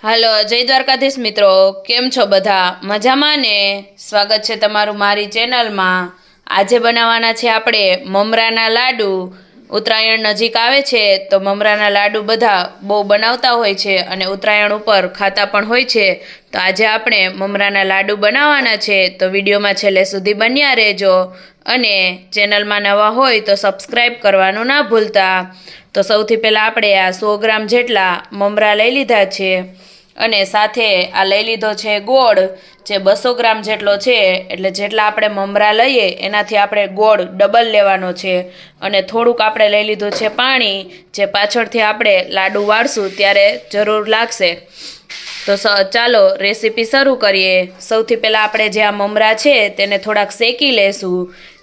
હાલો જય દ્વારકાધીશ મિત્રો, કેમ છો બધા? મજામાં ને? સ્વાગત છે તમારું મારી ચેનલમાં। આજે બનાવવાના છે આપણે મમરાના લાડુ। ઉત્તરાયણ નજીક આવે છે તો મમરાના લાડુ બધા બહુ બનાવતા હોય છે અને ઉત્તરાયણ ઉપર ખાતા પણ હોય છે। તો આજે આપણે મમરાના લાડુ બનાવવાના છે, તો વિડીયોમાં છેલ્લે સુધી બન્યા રહેજો અને ચેનલમાં નવા હોય તો સબસ્ક્રાઈબ કરવાનું ના ભૂલતા। તો સૌથી પહેલાં આપણે આ 100 ગ્રામ જેટલા મમરા લઈ લીધા છે અને સાથે આ લઈ લીધો છે ગોળ, જે 200 ગ્રામ જેટલો છે। એટલે જેટલા આપણે મમરા લઈએ એનાથી આપણે ગોળ ડબલ લેવાનો છે અને થોડુંક આપણે લઈ લીધું છે પાણી, જે પાછળથી આપણે લાડુ વાળશું ત્યારે જરૂર લાગશે। તો ચાલો રેસીપી શરૂ કરીએ। સૌથી પહેલાં આપણે જે આ મમરા છે તેને થોડાક શેકી લેશું,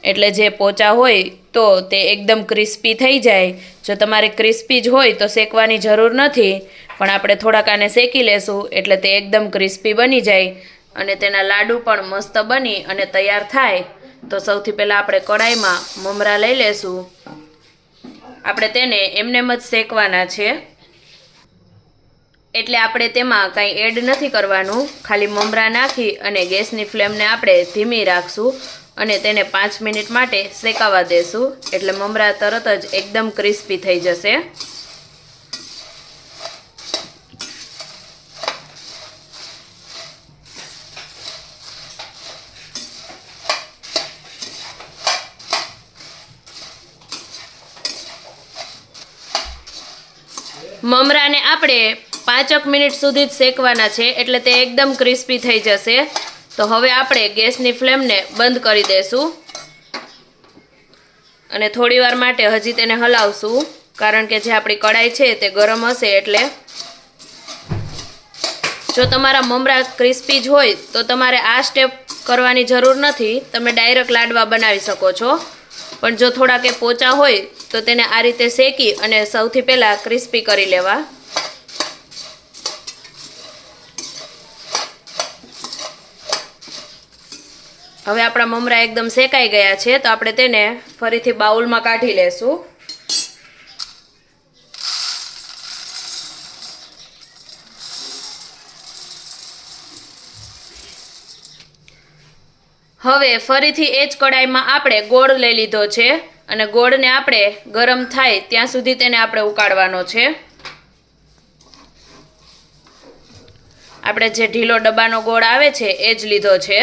એટલે જે પોચા હોય તો તે એકદમ ક્રિસ્પી થઈ જાય। જો તમારે ક્રિસ્પી જ હોય તો શેકવાની જરૂર નથી, પણ આપણે થોડાક આને શેકી લેશું એટલે તે એકદમ ક્રિસ્પી બની જાય અને તેના લાડુ પણ મસ્ત બની અને તૈયાર થાય। તો સૌથી પહેલાં આપણે કઢાઈમાં મમરા લઈ લેશું। આપણે તેને એમનેમ જ શેકવાના છે, એટલે આપણે તેમાં કાંઈ એડ નથી કરવાનું। ખાલી મમરા નાખી અને ગેસની ફ્લેમને આપણે ધીમી રાખશું અને તેને 5 મિનિટ માટે શેકાવા દેશું, એટલે મમરા તરત જ એકદમ ક્રિસ્પી થઈ જશે। મમરાને આપણે 5 મિનિટ સુધી જ શેકવાના છે, એટલે તે એકદમ ક્રિસ્પી થઈ જશે। તો હવે આપણે ગેસની ફ્લેમને બંધ કરી દઈશું અને થોડી વાર માટે હજી તેને હલાવશું, કારણ કે જે આપણી કઢાઈ છે તે ગરમ હશે। એટલે જો તમારા મમરા ક્રિસ્પી જ હોય તો તમારે આ સ્ટેપ કરવાની જરૂર નથી, તમે ડાયરેક્ટ લાડવા બનાવી શકો છો। પણ જો થોડાક એ પોચા હોય તો તેને આ રીતે શેકી અને સૌથી પહેલાં ક્રિસ્પી કરી લેવા। હવે આપણા મમરા એકદમ શેકાઈ ગયા છે, તો આપણે તેને ફરીથી બાઉલમાં કાઢી લેશું। હવે ફરીથી એ જ કઢાઈમાં આપણે ગોળ લઈ લીધો છે અને ગોળને આપણે ગરમ થાય ત્યાં સુધી તેને આપણે ઉકાળવાનો છે। આપણે જે ઢીલો ડબ્બાનો ગોળ આવે છે એ જ લીધો છે।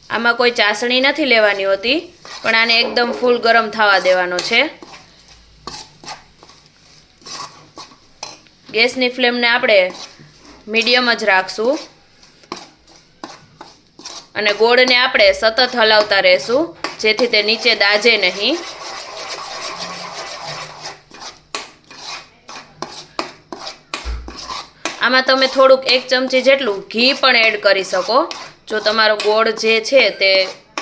આમાં કોઈ ચાસણી નથી લેવાની હોતી, પણ આને એકદમ ફૂલ ગરમ થવા દેવાનો છે। ગેસની ફ્લેમને આપણે મીડિયમ જ રાખશું અને ગોળને આપણે સતત હલાવતા રહેશું, જેથી તે નીચે દાજે નહીં। આમાં તમે થોડુંક 1 ચમચી જેટલું ઘી પણ એડ કરી શકો। જો તમારો ગોળ જે છે તે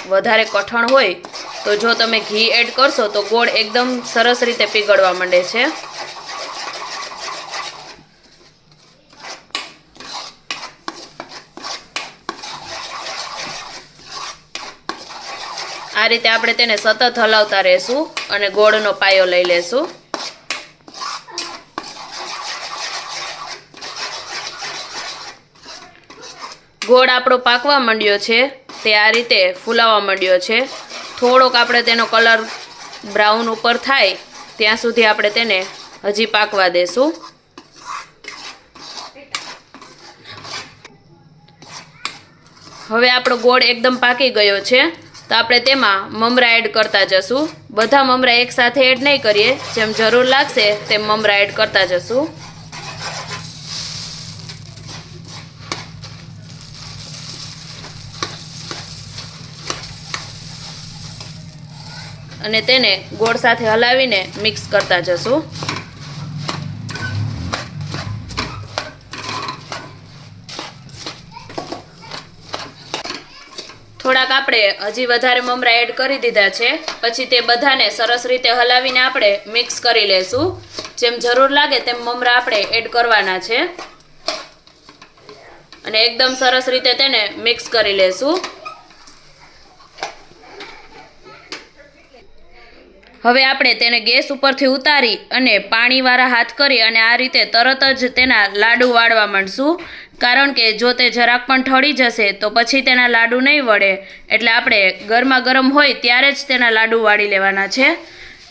વધારે કઠણ હોય તો જો તમે ઘી એડ કરશો તો ગોળ એકદમ સરસ રીતે પીગળવા માંડે છે। આ રીતે આપણે તેને સતત હલાવતા રહેશું અને ગોળનો પાયો લઈ લેશું। ગોળ આપણો પાકવા માંડ્યો છે, તે આ રીતે ફૂલાવા માંડ્યો છે। થોડોક આપણે તેનો કલર બ્રાઉન ઉપર થાય ત્યાં સુધી આપણે તેને હજી પાકવા દેશું। હવે આપણો ગોળ એકદમ પાકી ગયો છે, તો આપણે તેમાં મમરા એડ કરતા જશું। બધા મમરા એકસાથે એડ નહીં કરીએ, જેમ જરૂર લાગશે તેમ મમરા એડ કરતા જશું। અને તેને ગોળ સાથે હલાવીને મિક્સ કરતા જશું। થોડાક આપણે હજી વધારે મમરા એડ કરી દીધા છે, પછી તે બધાને સરસ રીતે હલાવીને આપણે મિક્સ કરી લેશું। જેમ જરૂર લાગે તેમ મમરા આપણે એડ કરવાના છે અને એકદમ સરસ રીતે તેને મિક્સ કરી લેશું। હવે આપણે તેને ગેસ ઉપરથી ઉતારી અને પાણીવાળા હાથ કરી અને આ રીતે તરત જ તેના લાડુ વાળવા માંડશું, કારણ કે જો તે જરાક પણ ઠળી જશે તો પછી તેના લાડુ નહીં વળે. એટલે આપણે ગરમા ગરમ હોય ત્યારે જ તેના લાડુ વાળી લેવાના છે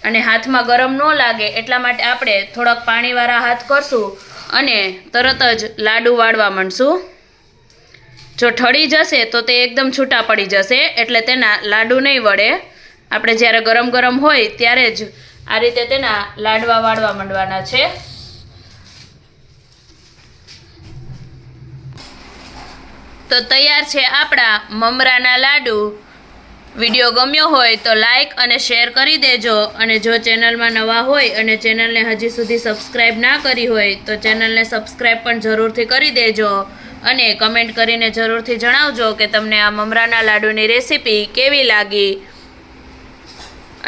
અને હાથમાં ગરમ ન લાગે એટલા માટે આપણે થોડાક પાણીવાળા હાથ કરશું અને તરત જ લાડુ વાળવા માંડશું. જો ઠળી જશે તો તે એકદમ છૂટા પડી જશે એટલે તેના લાડુ નહીં વળે. આપણે જ્યારે ગરમ ગરમ હોય ત્યારે જ આ રીતે તેના લાડવા વાળવા માંડવાના છે. તો તૈયાર છે આપણા મમરાના લાડુ. વિડીયો ગમ્યો હોય તો લાઈક અને શેર કરી દેજો અને જો ચેનલમાં નવા હોય અને ચેનલને હજી સુધી સબસ્ક્રાઈબ ના કરી હોય તો ચેનલને સબસ્ક્રાઈબ પણ જરૂરથી કરી દેજો અને કમેન્ટ કરીને જરૂરથી જણાવજો કે તમને આ મમરાના લાડુની રેસીપી કેવી લાગી.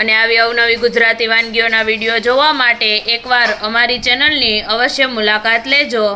અને આવી અવનવી ગુજરાતી વાનગીઓના વિડીયો જોવા માટે એકવાર અમારી ચેનલની અવશ્ય મુલાકાત લેજો.